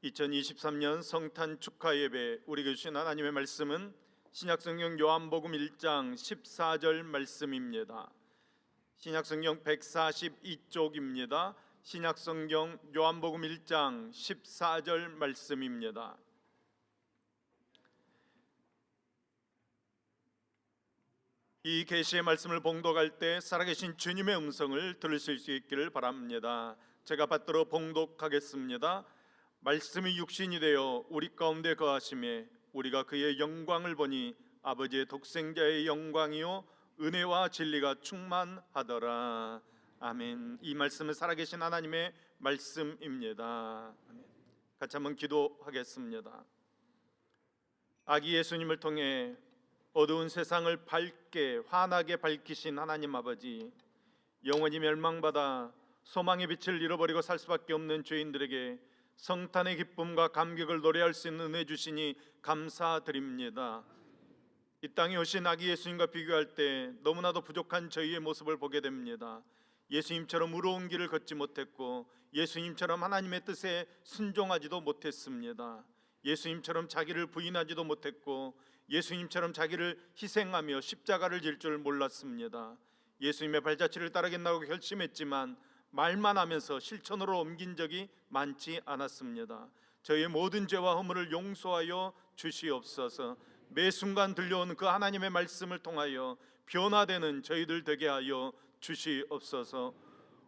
2023년 성탄 축하 예배 우리에게 주신 하나님의 말씀은 신약성경 요한복음 1장 14절 말씀입니다. 신약성경 142쪽입니다. 신약성경 요한복음 1장 14절 말씀입니다. 이 계시의 말씀을 봉독할 때 살아계신 주님의 음성을 들으실 수 있기를 바랍니다. 제가 받들어 봉독하겠습니다. 말씀이 육신이 되어 우리 가운데 거하심에 우리가 그의 영광을 보니 아버지의 독생자의 영광이요 은혜와 진리가 충만하더라. 아멘. 이 말씀은 살아계신 하나님의 말씀입니다. 아멘. 같이 한번 기도하겠습니다. 아기 예수님을 통해 어두운 세상을 밝게 환하게 밝히신 하나님 아버지, 영원히 멸망받아 소망의 빛을 잃어버리고 살 수밖에 없는 죄인들에게 성탄의 기쁨과 감격을 노래할 수 있는 은혜 주시니 감사드립니다. 이 땅에 오신 아기 예수님과 비교할 때 너무나도 부족한 저희의 모습을 보게 됩니다. 예수님처럼 의로운 길을 걷지 못했고 예수님처럼 하나님의 뜻에 순종하지도 못했습니다. 예수님처럼 자기를 부인하지도 못했고 예수님처럼 자기를 희생하며 십자가를 질 줄 몰랐습니다. 예수님의 발자취를 따르겠다고 결심했지만 말만 하면서 실천으로 옮긴 적이 많지 않았습니다. 저희의 모든 죄와 허물을 용서하여 주시옵소서. 매 순간 들려오는 그 하나님의 말씀을 통하여 변화되는 저희들 되게 하여 주시옵소서.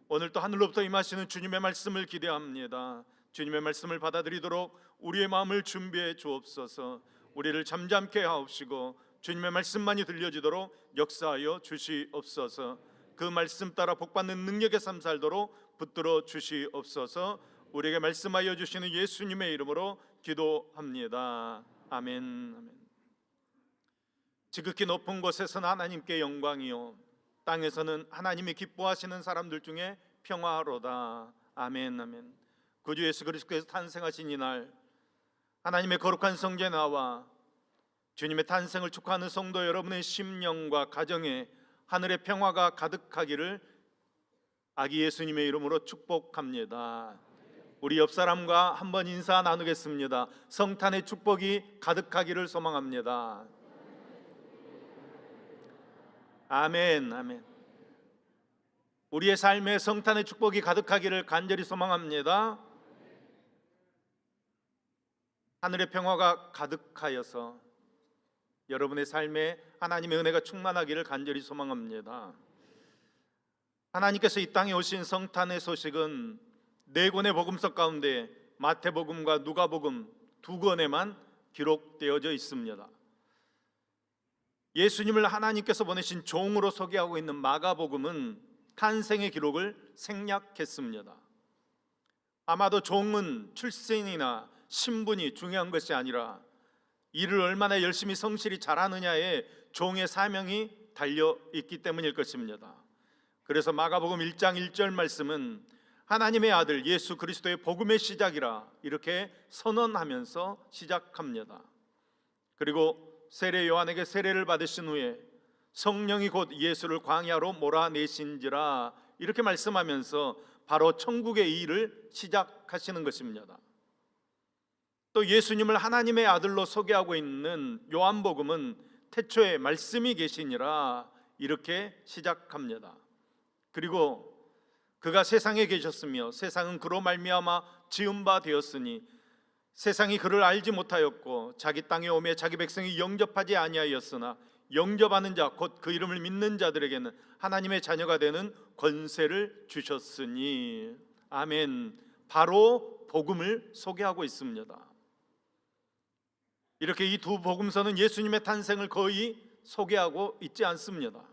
오늘도 하늘로부터 임하시는 주님의 말씀을 기대합니다. 주님의 말씀을 받아들이도록 우리의 마음을 준비해 주옵소서. 우리를 잠잠케 하옵시고 주님의 말씀만이 들려지도록 역사하여 주시옵소서. 그 말씀 따라 복받는 능력의 삶 살도록 붙들어 주시옵소서. 우리에게 말씀하여 주시는 예수님의 이름으로 기도합니다. 아멘. 아멘. 지극히 높은 곳에서는 하나님께 영광이요 땅에서는 하나님이 기뻐하시는 사람들 중에 평화로다. 아멘. 아멘. 구주 예수 그리스도께서 탄생하신 이날 하나님의 거룩한 성전에 나와 주님의 탄생을 축하하는 성도 여러분의 심령과 가정에 하늘의 평화가 가득하기를 아기 예수님의 이름으로 축복합니다. 우리 옆 사람과 한번 인사 나누겠습니다. 성탄의 축복이 가득하기를 소망합니다. 아멘. 아멘. 우리의 삶에 성탄의 축복이 가득하기를 간절히 소망합니다. 하늘의 평화가 가득하여서 여러분의 삶에 하나님의 은혜가 충만하기를 간절히 소망합니다. 하나님께서 이 땅에 오신 성탄의 소식은 네 권의 복음서 가운데 마태복음과 누가복음 두 권에만 기록되어져 있습니다. 예수님을 하나님께서 보내신 종으로 소개하고 있는 마가복음은 탄생의 기록을 생략했습니다. 아마도 종은 출생이나 신분이 중요한 것이 아니라 일을 얼마나 열심히 성실히 잘하느냐에 종의 사명이 달려있기 때문일 것입니다. 그래서 마가복음 1장 1절 말씀은 하나님의 아들 예수 그리스도의 복음의 시작이라 이렇게 선언하면서 시작합니다. 그리고 세례 요한에게 세례를 받으신 후에 성령이 곧 예수를 광야로 몰아내신지라 이렇게 말씀하면서 바로 천국의 일을 시작하시는 것입니다. 또 예수님을 하나님의 아들로 소개하고 있는 요한복음은 태초에 말씀이 계시니라 이렇게 시작합니다. 그리고 그가 세상에 계셨으며 세상은 그로 말미암아 지은 바 되었으니 세상이 그를 알지 못하였고 자기 땅에 오매 자기 백성이 영접하지 아니하였으나 영접하는 자 곧 그 이름을 믿는 자들에게는 하나님의 자녀가 되는 권세를 주셨으니 아멘. 바로 복음을 소개하고 있습니다. 이렇게 이 두 복음서는 예수님의 탄생을 거의 소개하고 있지 않습니다.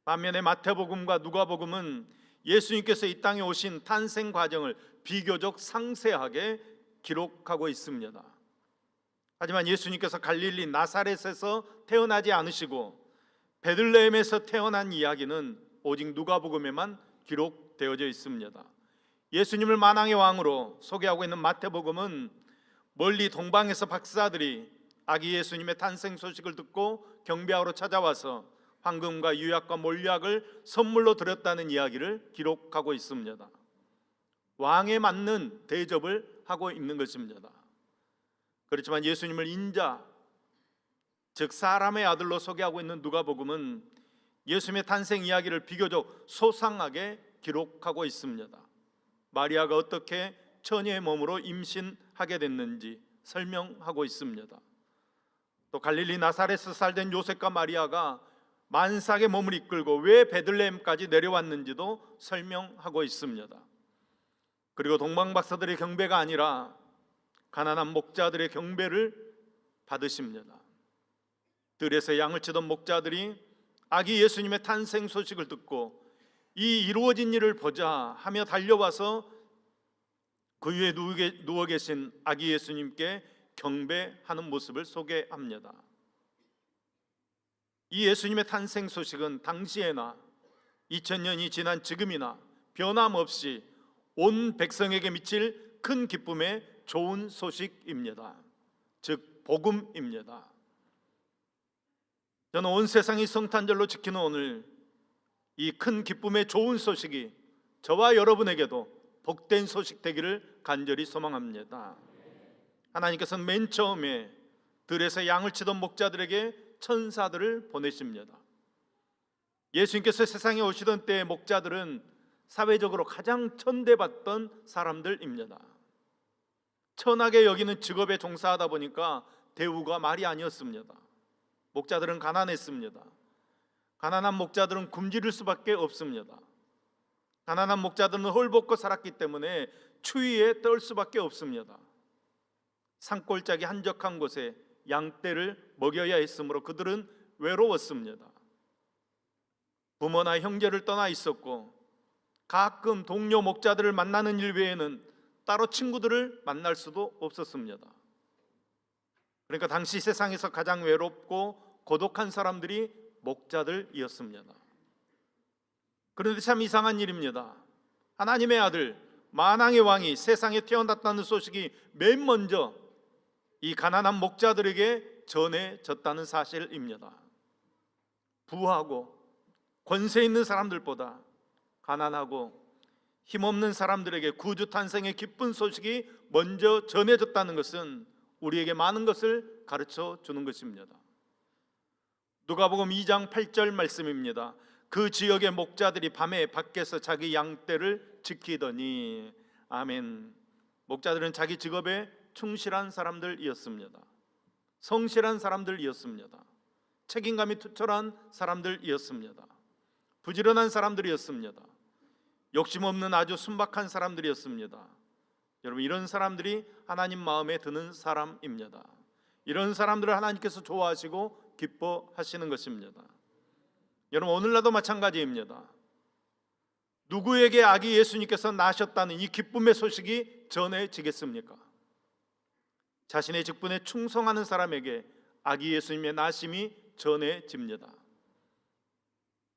반면에 마태복음과 누가복음은 예수님께서 이 땅에 오신 탄생 과정을 비교적 상세하게 기록하고 있습니다. 하지만 예수님께서 갈릴리 나사렛에서 태어나지 않으시고 베들레헴에서 태어난 이야기는 오직 누가복음에만 기록되어져 있습니다. 예수님을 만왕의 왕으로 소개하고 있는 마태복음은 멀리 동방에서 박사들이 아기 예수님의 탄생 소식을 듣고 경배하러 찾아와서 황금과 유약과 몰약을 선물로 드렸다는 이야기를 기록하고 있습니다. 왕에 맞는 대접을 하고 있는 것입니다. 그렇지만 예수님을 인자, 즉 사람의 아들로 소개하고 있는 누가복음은 예수님의 탄생 이야기를 비교적 소상하게 기록하고 있습니다. 마리아가 어떻게 처녀의 몸으로 임신하게 됐는지 설명하고 있습니다. 또 갈릴리 나사렛에서 살던 요셉과 마리아가 만삭의 몸을 이끌고 왜 베들레헴까지 내려왔는지도 설명하고 있습니다. 그리고 동방박사들의 경배가 아니라 가난한 목자들의 경배를 받으십니다. 들에서 양을 치던 목자들이 아기 예수님의 탄생 소식을 듣고 이 이루어진 일을 보자 하며 달려와서 그 위에 누워 계신 아기 예수님께 경배하는 모습을 소개합니다. 이 예수님의 탄생 소식은 당시에나 2000년이 지난 지금이나 변함없이 온 백성에게 미칠 큰 기쁨의 좋은 소식입니다. 즉 복음입니다. 저는 온 세상이 성탄절로 지키는 오늘 이 큰 기쁨의 좋은 소식이 저와 여러분에게도 복된 소식 되기를 간절히 소망합니다. 하나님께서는 맨 처음에 들에서 양을 치던 목자들에게 천사들을 보내십니다. 예수님께서 세상에 오시던 때의 목자들은 사회적으로 가장 천대받던 사람들입니다. 천하게 여기는 직업에 종사하다 보니까 대우가 말이 아니었습니다. 목자들은 가난했습니다. 가난한 목자들은 굶주릴 수밖에 없습니다. 가난한 목자들은 헐벗고 살았기 때문에 추위에 떨 수밖에 없습니다. 산골짜기 한적한 곳에 양떼를 먹여야 했으므로 그들은 외로웠습니다. 부모나 형제를 떠나 있었고 가끔 동료 목자들을 만나는 일 외에는 따로 친구들을 만날 수도 없었습니다. 그러니까 당시 세상에서 가장 외롭고 고독한 사람들이 목자들이었습니다. 그런데 참 이상한 일입니다. 하나님의 아들 만왕의 왕이 세상에 태어났다는 소식이 맨 먼저 이 가난한 목자들에게 전해졌다는 사실입니다. 부하고 권세 있는 사람들보다 가난하고 힘없는 사람들에게 구주 탄생의 기쁜 소식이 먼저 전해졌다는 것은 우리에게 많은 것을 가르쳐 주는 것입니다. 누가복음 2장 8절 말씀입니다. 그 지역의 목자들이 밤에 밖에서 자기 양떼를 지키더니, 아멘. 목자들은 자기 직업에 충실한 사람들이었습니다. 성실한 사람들이었습니다. 책임감이 투철한 사람들이었습니다. 부지런한 사람들이었습니다. 욕심 없는 아주 순박한 사람들이었습니다. 여러분, 이런 사람들이 하나님 마음에 드는 사람입니다. 이런 사람들을 하나님께서 좋아하시고 기뻐하시는 것입니다. 여러분, 오늘날도 마찬가지입니다. 누구에게 아기 예수님께서 나셨다는 이 기쁨의 소식이 전해지겠습니까? 자신의 직분에 충성하는 사람에게 아기 예수님의 나심이 전해집니다.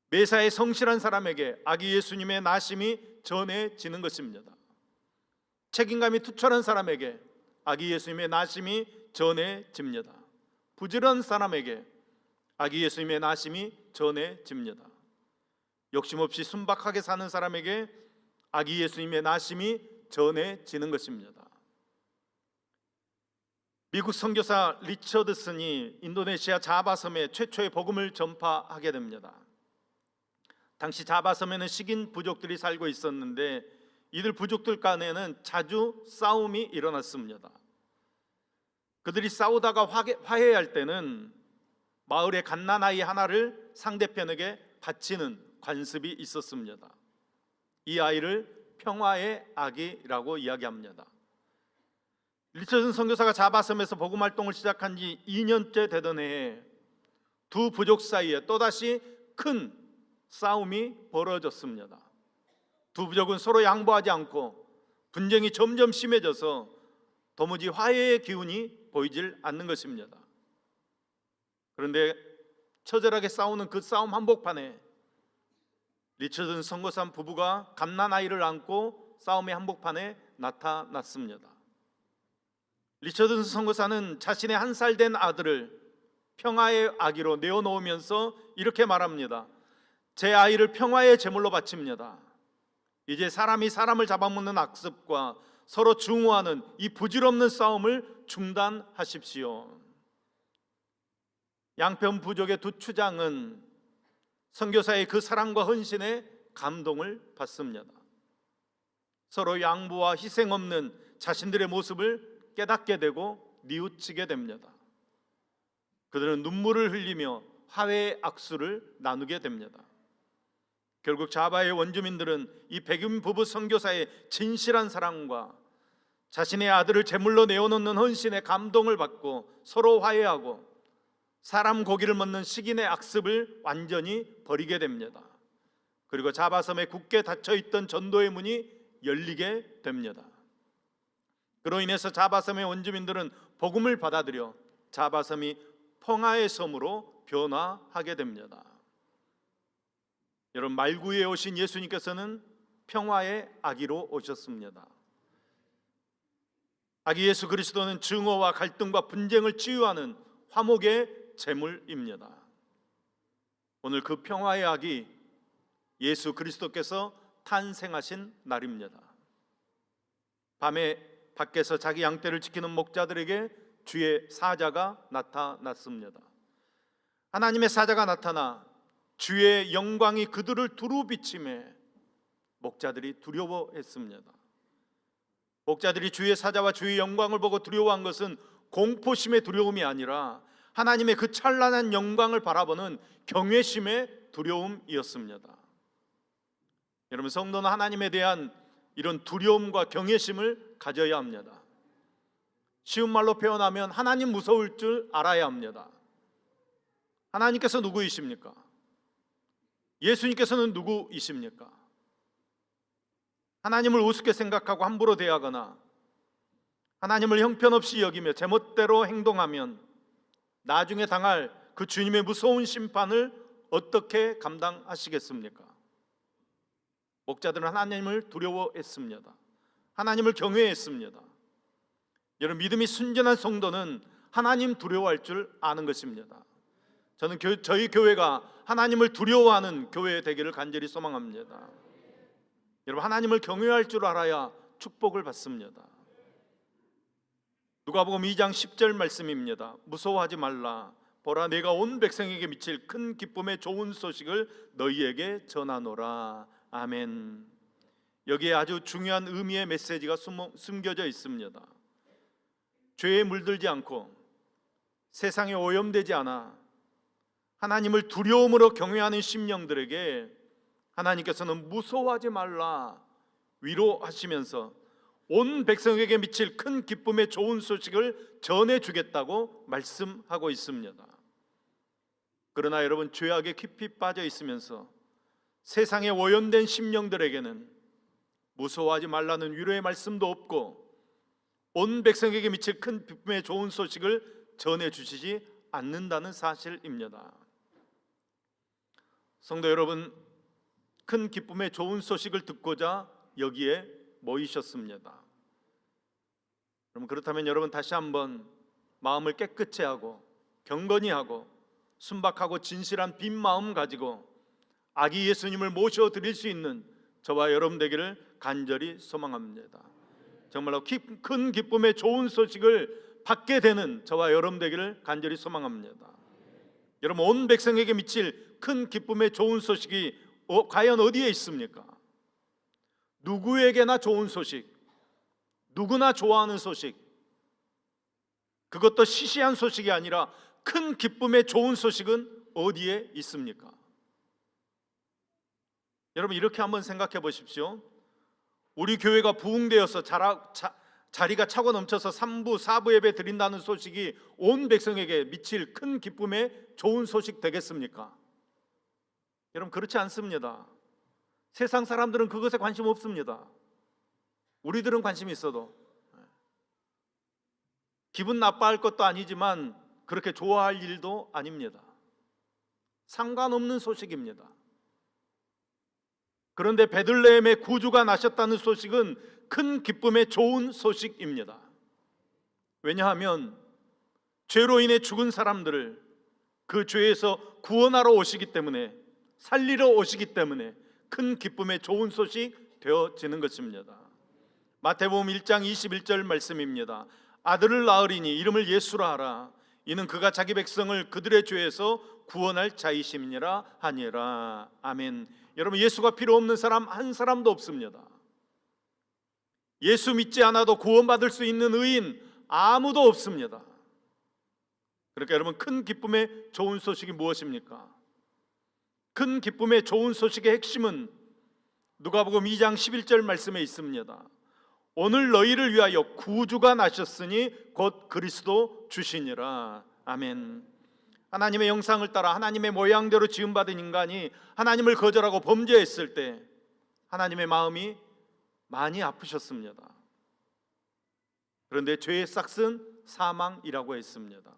매사에 성실한 사람에게 아기 예수님의 나심이 전해지는 것입니다. 책임감이 투철한 사람에게 아기 예수님의 나심이 전해집니다. 부지런한 사람에게 아기 예수님의 나심이 전해집니다. 욕심 없이 순박하게 사는 사람에게 아기 예수님의 나심이 전해지는 것입니다. 미국 선교사 리처드슨이 인도네시아 자바섬에 최초의 복음을 전파하게 됩니다. 당시 자바섬에는 식인 부족들이 살고 있었는데 이들 부족들 간에는 자주 싸움이 일어났습니다. 그들이 싸우다가 화해할 때는 마을의 갓난아이 하나를 상대편에게 바치는 관습이 있었습니다. 이 아이를 평화의 아기라고 이야기합니다. 리처슨 선교사가 자바섬에서 복음 활동을 시작한 지 2년째 되던 해에 두 부족 사이에 또다시 큰 싸움이 벌어졌습니다. 두 부족은 서로 양보하지 않고 분쟁이 점점 심해져서 도무지 화해의 기운이 보이질 않는 것입니다. 그런데 처절하게 싸우는 그 싸움 한복판에 리처슨 선교사 부부가 갓난아이를 안고 싸움의 한복판에 나타났습니다. 리처슨 선교사는 자신의 1살 된 아들을 평화의 아기로 내어놓으면서 이렇게 말합니다. 제 아이를 평화의 제물로 바칩니다. 이제 사람이 사람을 잡아먹는 악습과 서로 증오하는 이 부질없는 싸움을 중단하십시오. 양평 부족의 두 추장은 선교사의 그 사랑과 헌신에 감동을 받습니다. 서로 양보와 희생 없는 자신들의 모습을 깨닫게 되고 뉘우치게 됩니다. 그들은 눈물을 흘리며 화해의 악수를 나누게 됩니다. 결국 자바의 원주민들은 이 백인 부부 선교사의 진실한 사랑과 자신의 아들을 제물로 내어놓는 헌신에 감동을 받고 서로 화해하고 사람 고기를 먹는 식인의 악습을 완전히 버리게 됩니다. 그리고 자바섬에 굳게 닫혀있던 전도의 문이 열리게 됩니다. 그로 인해서 자바섬의 원주민들은 복음을 받아들여 자바섬이 평화의 섬으로 변화하게 됩니다. 여러분, 말구에 오신 예수님께서는 평화의 아기로 오셨습니다. 아기 예수 그리스도는 증오와 갈등과 분쟁을 치유하는 화목의 제물입니다. 오늘 그 평화의 아기 예수 그리스도께서 탄생하신 날입니다. 밤에 밖에서 자기 양떼를 지키는 목자들에게 주의 사자가 나타났습니다. 하나님의 사자가 나타나 주의 영광이 그들을 두루 비치매 목자들이 두려워했습니다. 목자들이 주의 사자와 주의 영광을 보고 두려워한 것은 공포심의 두려움이 아니라 하나님의 그 찬란한 영광을 바라보는 경외심의 두려움이었습니다. 여러분, 성도는 하나님에 대한 이런 두려움과 경외심을 가져야 합니다. 쉬운 말로 표현하면 하나님 무서울 줄 알아야 합니다. 하나님께서 누구이십니까? 예수님께서는 누구이십니까? 하나님을 우습게 생각하고 함부로 대하거나 하나님을 형편없이 여기며 제멋대로 행동하면 나중에 당할 그 주님의 무서운 심판을 어떻게 감당하시겠습니까? 목자들은 하나님을 두려워했습니다. 하나님을 경외했습니다. 여러분, 믿음이 순전한 성도는 하나님 두려워할 줄 아는 것입니다. 저는 저희 교회가 하나님을 두려워하는 교회 되기를 간절히 소망합니다. 여러분, 하나님을 경외할 줄 알아야 축복을 받습니다. 누가복음 2장 10절 말씀입니다. 무서워하지 말라. 보라, 내가 온 백성에게 미칠 큰 기쁨의 좋은 소식을 너희에게 전하노라. 아멘. 여기에 아주 중요한 의미의 메시지가 숨겨져 있습니다. 죄에 물들지 않고 세상에 오염되지 않아 하나님을 두려움으로 경외하는 심령들에게 하나님께서는 무서워하지 말라 위로하시면서 온 백성에게 미칠 큰 기쁨의 좋은 소식을 전해주겠다고 말씀하고 있습니다. 그러나 여러분, 죄악에 깊이 빠져 있으면서 세상에 오염된 심령들에게는 무서워하지 말라는 위로의 말씀도 없고 온 백성에게 미칠 큰 기쁨의 좋은 소식을 전해주시지 않는다는 사실입니다. 성도 여러분, 큰 기쁨의 좋은 소식을 듣고자 여기에 모이셨습니다. 그럼 그렇다면 여러분, 다시 한번 마음을 깨끗이 하고 경건히 하고 순박하고 진실한 빈 마음 가지고 아기 예수님을 모셔드릴 수 있는 저와 여러분 되기를 간절히 소망합니다. 정말로 큰 기쁨의 좋은 소식을 받게 되는 저와 여러분 되기를 간절히 소망합니다. 여러분, 온 백성에게 미칠 큰 기쁨의 좋은 소식이 과연 어디에 있습니까? 누구에게나 좋은 소식, 누구나 좋아하는 소식, 그것도 시시한 소식이 아니라 큰 기쁨의 좋은 소식은 어디에 있습니까? 여러분, 이렇게 한번 생각해 보십시오. 우리 교회가 부흥되어서 자리가 차고 넘쳐서 3부, 4부 예배 드린다는 소식이 온 백성에게 미칠 큰 기쁨의 좋은 소식 되겠습니까? 여러분, 그렇지 않습니다. 세상 사람들은 그것에 관심 없습니다. 우리들은 관심이 있어도 기분 나빠할 것도 아니지만 그렇게 좋아할 일도 아닙니다. 상관없는 소식입니다. 그런데 베들레헴에 구주가 나셨다는 소식은 큰 기쁨의 좋은 소식입니다. 왜냐하면 죄로 인해 죽은 사람들을 그 죄에서 구원하러 오시기 때문에, 살리러 오시기 때문에 큰 기쁨의 좋은 소식 되어지는 것입니다. 마태복음 1장 21절 말씀입니다. 아들을 낳으리니 이름을 예수라 하라. 이는 그가 자기 백성을 그들의 죄에서 구원할 자이심이니라 하니라. 아멘. 여러분, 예수가 필요 없는 사람 한 사람도 없습니다. 예수 믿지 않아도 구원받을 수 있는 의인 아무도 없습니다. 그러니까 여러분, 큰 기쁨의 좋은 소식이 무엇입니까? 큰 기쁨의 좋은 소식의 핵심은 누가복음 2장 11절 말씀에 있습니다. 오늘 너희를 위하여 구주가 나셨으니 곧 그리스도 주시니라. 아멘. 하나님의 형상을 따라 하나님의 모양대로 지음받은 인간이 하나님을 거절하고 범죄했을 때 하나님의 마음이 많이 아프셨습니다. 그런데 죄의 싹은 사망이라고 했습니다.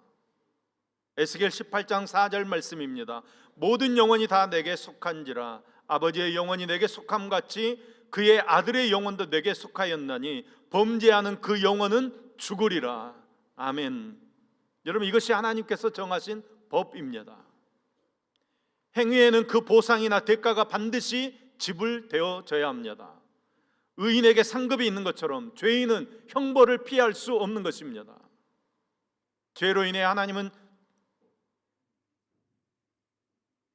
에스겔 18장 4절 말씀입니다. 모든 영혼이 다 내게 속한지라. 아버지의 영혼이 내게 속함같이 그의 아들의 영혼도 내게 속하였나니 범죄하는 그 영혼은 죽으리라. 아멘. 여러분, 이것이 하나님께서 정하신 법입니다. 행위에는 그 보상이나 대가가 반드시 지불되어져야 합니다. 의인에게 상급이 있는 것처럼 죄인은 형벌을 피할 수 없는 것입니다. 죄로 인해 하나님은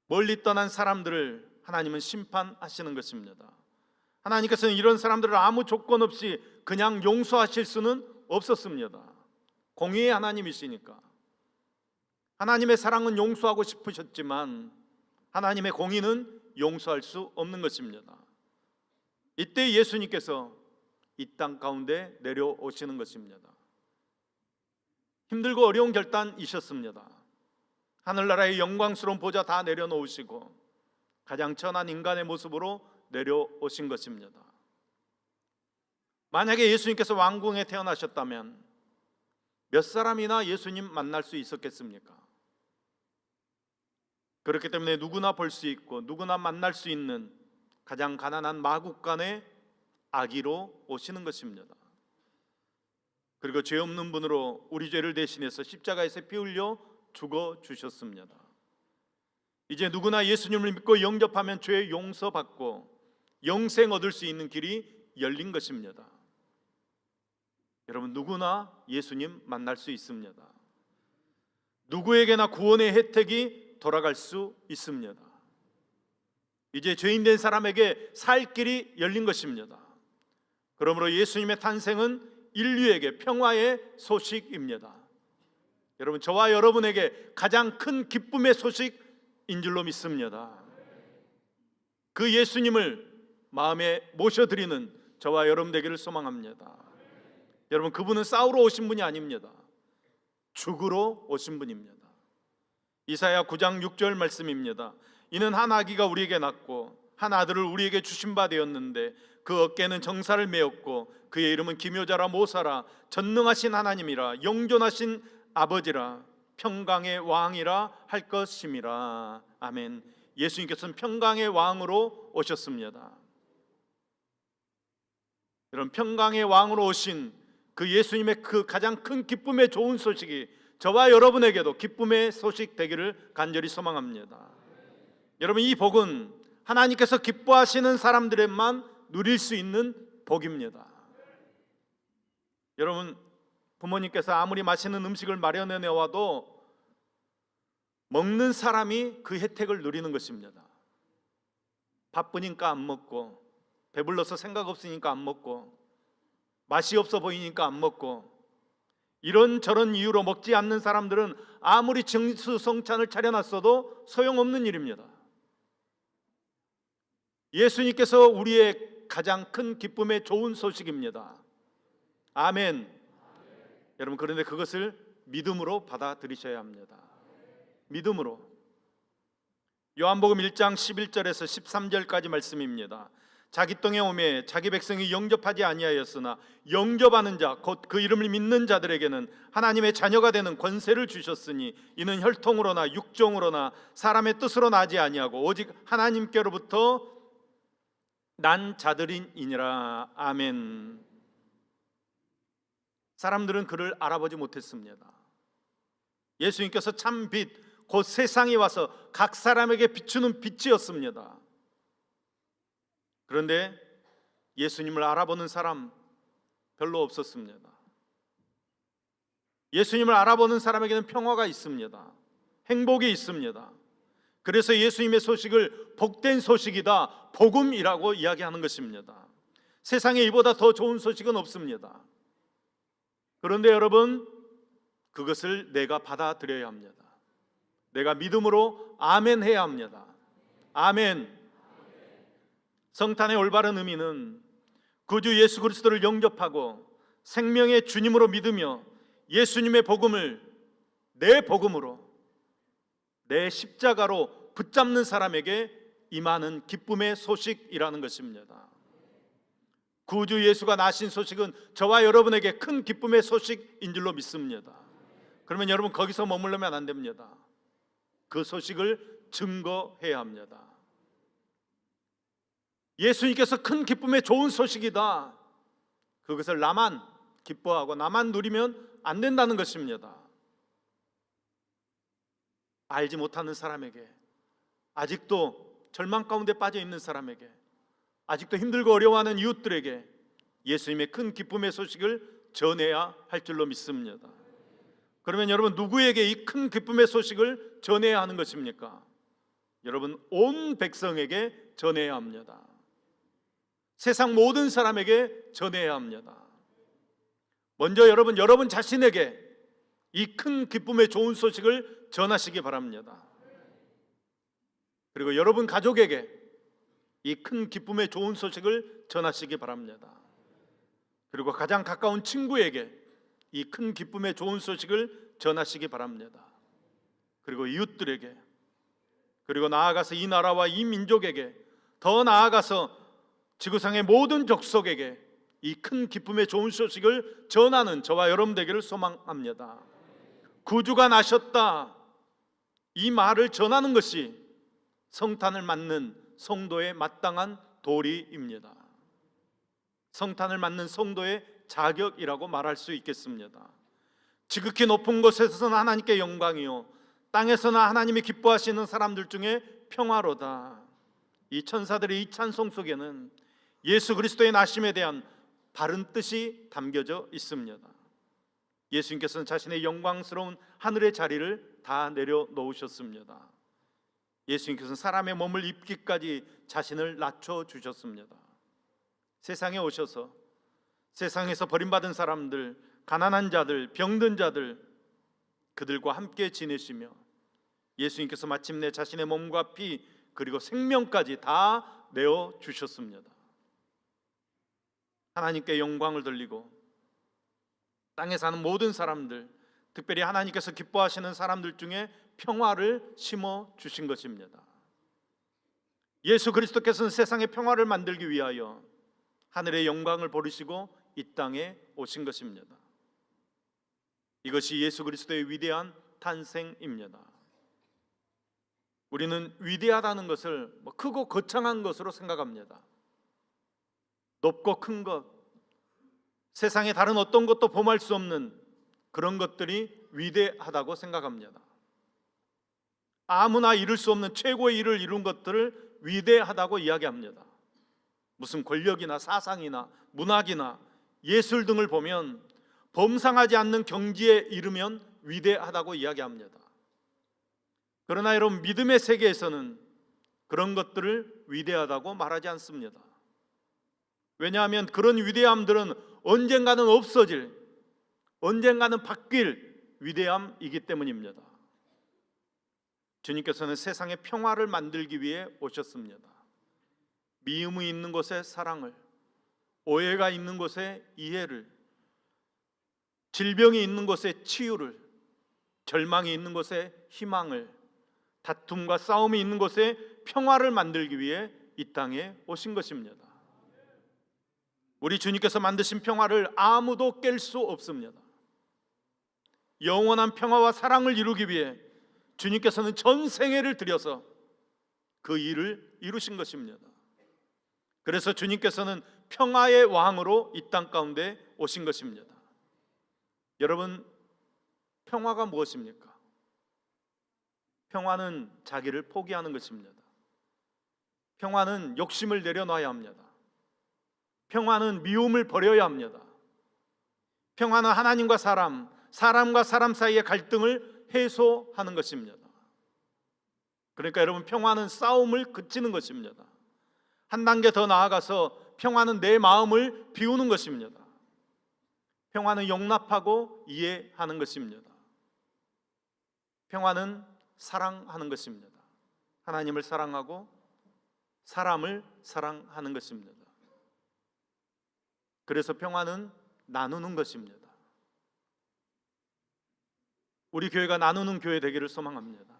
멀리 떠난 사람들을 하나님은 심판하시는 것입니다. 하나님께서는 이런 사람들을 아무 조건 없이 그냥 용서하실 수는 없었습니다. 공의의 하나님이시니까. 하나님의 사랑은 용서하고 싶으셨지만 하나님의 공의는 용서할 수 없는 것입니다. 이때 예수님께서 이 땅 가운데 내려오시는 것입니다. 힘들고 어려운 결단이셨습니다. 하늘나라의 영광스러운 보좌 다 내려놓으시고 가장 천한 인간의 모습으로 내려오신 것입니다. 만약에 예수님께서 왕궁에 태어나셨다면 몇 사람이나 예수님 만날 수 있었겠습니까? 그렇기 때문에 누구나 볼 수 있고 누구나 만날 수 있는 가장 가난한 마국간의 아기로 오시는 것입니다. 그리고 죄 없는 분으로 우리 죄를 대신해서 십자가에서 피 흘려 죽어 주셨습니다. 이제 누구나 예수님을 믿고 영접하면 죄 용서받고 영생 얻을 수 있는 길이 열린 것입니다. 여러분, 누구나 예수님 만날 수 있습니다. 누구에게나 구원의 혜택이 돌아갈 수 있습니다. 이제 죄인 된 사람에게 살 길이 열린 것입니다. 그러므로 예수님의 탄생은 인류에게 평화의 소식입니다. 여러분, 저와 여러분에게 가장 큰 기쁨의 소식인 줄로 믿습니다. 그 예수님을 마음에 모셔드리는 저와 여러분 되기를 소망합니다. 여러분, 그분은 싸우러 오신 분이 아닙니다. 죽으러 오신 분입니다. 이사야 9장 6절 말씀입니다. 이는 한 아기가 우리에게 낳고 한 아들을 우리에게 주신 바 되었는데 그 어깨는 정사를 메었고 그의 이름은 기묘자라 모사라 전능하신 하나님이라 영존하신 아버지라 평강의 왕이라 할 것임이라. 아멘. 예수님께서는 평강의 왕으로 오셨습니다. 여러분, 평강의 왕으로 오신 그 예수님의 그 가장 큰 기쁨의 좋은 소식이 저와 여러분에게도 기쁨의 소식 되기를 간절히 소망합니다. 여러분, 이 복은 하나님께서 기뻐하시는 사람들에만 누릴 수 있는 복입니다. 여러분, 부모님께서 아무리 맛있는 음식을 마련해 내와도 먹는 사람이 그 혜택을 누리는 것입니다. 바쁘니까 안 먹고, 배불러서 생각 없으니까 안 먹고, 맛이 없어 보이니까 안 먹고, 이런저런 이유로 먹지 않는 사람들은 아무리 정수성찬을 차려놨어도 소용없는 일입니다. 예수님께서 우리의 가장 큰 기쁨의 좋은 소식입니다. 아멘. 여러분, 그런데 그것을 믿음으로 받아들이셔야 합니다. 믿음으로. 요한복음 1장 11절에서 13절까지 말씀입니다. 자기 땅에 오매 자기 백성이 영접하지 아니하였으나 영접하는 자 곧 그 이름을 믿는 자들에게는 하나님의 자녀가 되는 권세를 주셨으니 이는 혈통으로나 육종으로나 사람의 뜻으로 나지 아니하고 오직 하나님께로부터 난 자들이니라. 아멘. 사람들은 그를 알아보지 못했습니다. 예수님께서 참 빛, 곧 세상에 와서 각 사람에게 비추는 빛이었습니다. 그런데 예수님을 알아보는 사람 별로 없었습니다. 예수님을 알아보는 사람에게는 평화가 있습니다. 행복이 있습니다. 그래서 예수님의 소식을 복된 소식이다, 복음이라고 이야기하는 것입니다. 세상에 이보다 더 좋은 소식은 없습니다. 그런데 여러분, 그것을 내가 받아들여야 합니다. 내가 믿음으로 아멘 해야 합니다. 아멘. 성탄의 올바른 의미는 구주 예수 그리스도를 영접하고 생명의 주님으로 믿으며 예수님의 복음을 내 복음으로, 내 십자가로 붙잡는 사람에게 임하는 기쁨의 소식이라는 것입니다. 구주 예수가 나신 소식은 저와 여러분에게 큰 기쁨의 소식인 줄로 믿습니다. 그러면 여러분, 거기서 머물르면 안 됩니다. 그 소식을 증거해야 합니다. 예수님께서 큰 기쁨의 좋은 소식이다, 그것을 나만 기뻐하고 나만 누리면 안 된다는 것입니다. 알지 못하는 사람에게, 아직도 절망 가운데 빠져 있는 사람에게, 아직도 힘들고 어려워하는 이웃들에게 예수님의 큰 기쁨의 소식을 전해야 할 줄로 믿습니다. 그러면 여러분, 누구에게 이 큰 기쁨의 소식을 전해야 하는 것입니까? 여러분, 온 백성에게 전해야 합니다. 세상 모든 사람에게 전해야 합니다. 먼저 여러분 자신에게 이 큰 기쁨의 좋은 소식을 전하시기 바랍니다. 그리고 여러분 가족에게 이 큰 기쁨의 좋은 소식을 전하시기 바랍니다. 그리고 가장 가까운 친구에게 이 큰 기쁨의 좋은 소식을 전하시기 바랍니다. 그리고 이웃들에게, 그리고 나아가서 이 나라와 이 민족에게, 더 나아가서 지구상의 모든 족속에게 이 큰 기쁨의 좋은 소식을 전하는 저와 여러분 되기를 소망합니다. 구주가 나셨다, 이 말을 전하는 것이 성탄을 맞는 성도의 마땅한 도리입니다. 성탄을 맞는 성도의 자격이라고 말할 수 있겠습니다. 지극히 높은 곳에서는 하나님께 영광이요, 땅에서는 하나님이 기뻐하시는 사람들 중에 평화로다. 이 천사들의 이 찬송 속에는 예수 그리스도의 나심에 대한 바른 뜻이 담겨져 있습니다. 예수님께서는 자신의 영광스러운 하늘의 자리를 다 내려놓으셨습니다. 예수님께서는 사람의 몸을 입기까지 자신을 낮춰주셨습니다. 세상에 오셔서 세상에서 버림받은 사람들, 가난한 자들, 병든 자들, 그들과 함께 지내시며 예수님께서 마침내 자신의 몸과 피 그리고 생명까지 다 내어주셨습니다. 하나님께 영광을 돌리고 땅에 사는 모든 사람들, 특별히 하나님께서 기뻐하시는 사람들 중에 평화를 심어주신 것입니다. 예수 그리스도께서는 세상의 평화를 만들기 위하여 하늘의 영광을 버리시고 이 땅에 오신 것입니다. 이것이 예수 그리스도의 위대한 탄생입니다. 우리는 위대하다는 것을 크고 거창한 것으로 생각합니다. 높고 큰 것, 세상에 다른 어떤 것도 범할 수 없는 그런 것들이 위대하다고 생각합니다. 아무나 이룰 수 없는 최고의 일을 이룬 것들을 위대하다고 이야기합니다. 무슨 권력이나 사상이나 문학이나 예술 등을 보면 범상하지 않는 경지에 이르면 위대하다고 이야기합니다. 그러나 여러분, 믿음의 세계에서는 그런 것들을 위대하다고 말하지 않습니다. 왜냐하면 그런 위대함들은 언젠가는 없어질, 언젠가는 바뀔 위대함이기 때문입니다. 주님께서는 세상의 평화를 만들기 위해 오셨습니다. 미움이 있는 곳에 사랑을, 오해가 있는 곳에 이해를, 질병이 있는 곳에 치유를, 절망이 있는 곳에 희망을, 다툼과 싸움이 있는 곳에 평화를 만들기 위해 이 땅에 오신 것입니다. 우리 주님께서 만드신 평화를 아무도 깰 수 없습니다. 영원한 평화와 사랑을 이루기 위해 주님께서는 전 생애를 들여서 그 일을 이루신 것입니다. 그래서 주님께서는 평화의 왕으로 이 땅 가운데 오신 것입니다. 여러분, 평화가 무엇입니까? 평화는 자기를 포기하는 것입니다. 평화는 욕심을 내려놔야 합니다. 평화는 미움을 버려야 합니다. 평화는 하나님과 사람, 사람과 사람 사이의 갈등을 해소하는 것입니다. 그러니까 여러분, 평화는 싸움을 그치는 것입니다. 한 단계 더 나아가서 평화는 내 마음을 비우는 것입니다. 평화는 용납하고 이해하는 것입니다. 평화는 사랑하는 것입니다. 하나님을 사랑하고 사람을 사랑하는 것입니다. 그래서 평화는 나누는 것입니다. 우리 교회가 나누는 교회 되기를 소망합니다.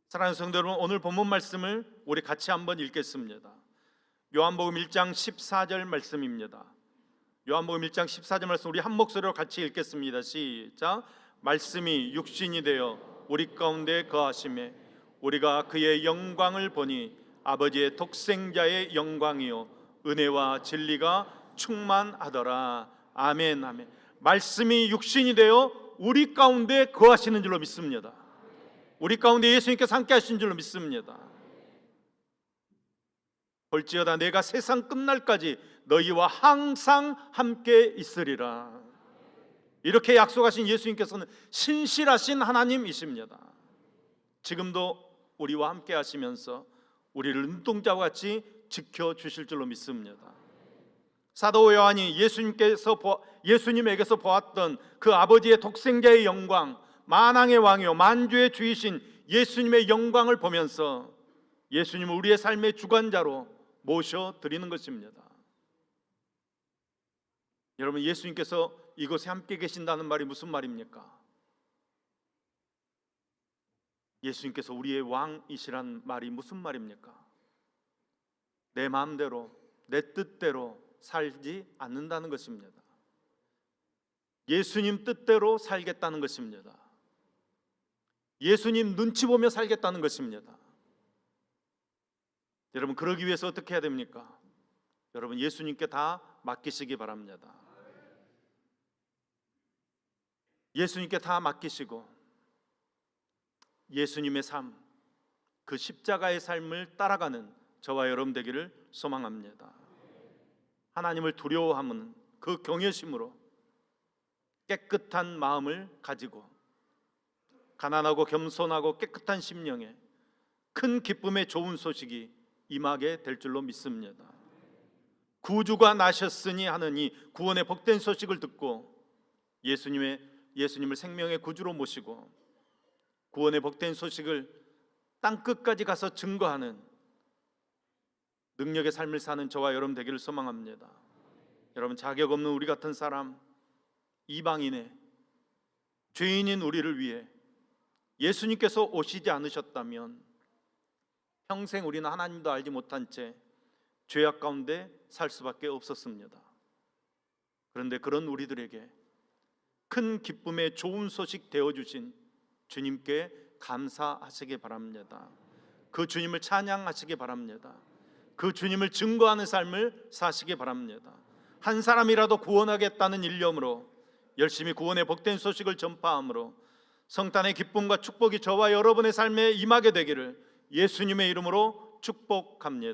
사랑하는 성도 여러분, 오늘 본문 말씀을 우리 같이 한번 읽겠습니다. 요한복음 1장 14절 말씀입니다. 요한복음 1장 14절 말씀 우리 한 목소리로 같이 읽겠습니다. 시작. 말씀이 육신이 되어 우리 가운데 거하심에 우리가 그의 영광을 보니 아버지의 독생자의 영광이요 은혜와 진리가 충만하더라. 아멘, 아멘. 말씀이 육신이 되어 우리 가운데 거하시는 줄로 믿습니다. 우리 가운데 예수님께서 함께 하신 줄로 믿습니다. 볼지어다 내가 세상 끝날까지 너희와 항상 함께 있으리라. 이렇게 약속하신 예수님께서는 신실하신 하나님이십니다. 지금도 우리와 함께 하시면서 우리를 눈동자와 같이 지켜주실 줄로 믿습니다. 사도 요한이 예수님에게서 보았던 그 아버지의 독생자의 영광, 만왕의 왕이요 만주의 주이신 예수님의 영광을 보면서 예수님을 우리의 삶의 주관자로 모셔드리는 것입니다. 여러분, 예수님께서 이곳에 함께 계신다는 말이 무슨 말입니까? 예수님께서 우리의 왕이시란 말이 무슨 말입니까? 내 마음대로, 내 뜻대로 살지 않는다는 것입니다. 예수님 뜻대로 살겠다는 것입니다. 예수님 눈치 보며 살겠다는 것입니다. 여러분, 그러기 위해서 어떻게 해야 됩니까? 여러분, 예수님께 다 맡기시기 바랍니다. 예수님께 다 맡기시고 예수님의 삶, 그 십자가의 삶을 따라가는 저와 여러분 되기를 소망합니다. 하나님을 두려워하는 그 경외심으로 깨끗한 마음을 가지고 가난하고 겸손하고 깨끗한 심령에 큰 기쁨의 좋은 소식이 임하게 될 줄로 믿습니다. 구주가 나셨으니 하는 이 구원의 복된 소식을 듣고 예수님을 생명의 구주로 모시고 구원의 복된 소식을 땅끝까지 가서 증거하는 능력의 삶을 사는 저와 여러분 되기를 소망합니다. 여러분, 자격 없는 우리 같은 사람, 이방인의 죄인인 우리를 위해 예수님께서 오시지 않으셨다면 평생 우리는 하나님도 알지 못한 채 죄악 가운데 살 수밖에 없었습니다. 그런데 그런 우리들에게 큰 기쁨의 좋은 소식 되어주신 주님께 감사하시기 바랍니다. 그 주님을 찬양하시기 바랍니다. 그 주님을 증거하는 삶을 사시기 바랍니다. 한 사람이라도 구원하겠다는 일념으로 열심히 구원의 복된 소식을 전파함으로 성탄의 기쁨과 축복이 저와 여러분의 삶에 임하게 되기를 예수님의 이름으로 축복합니다.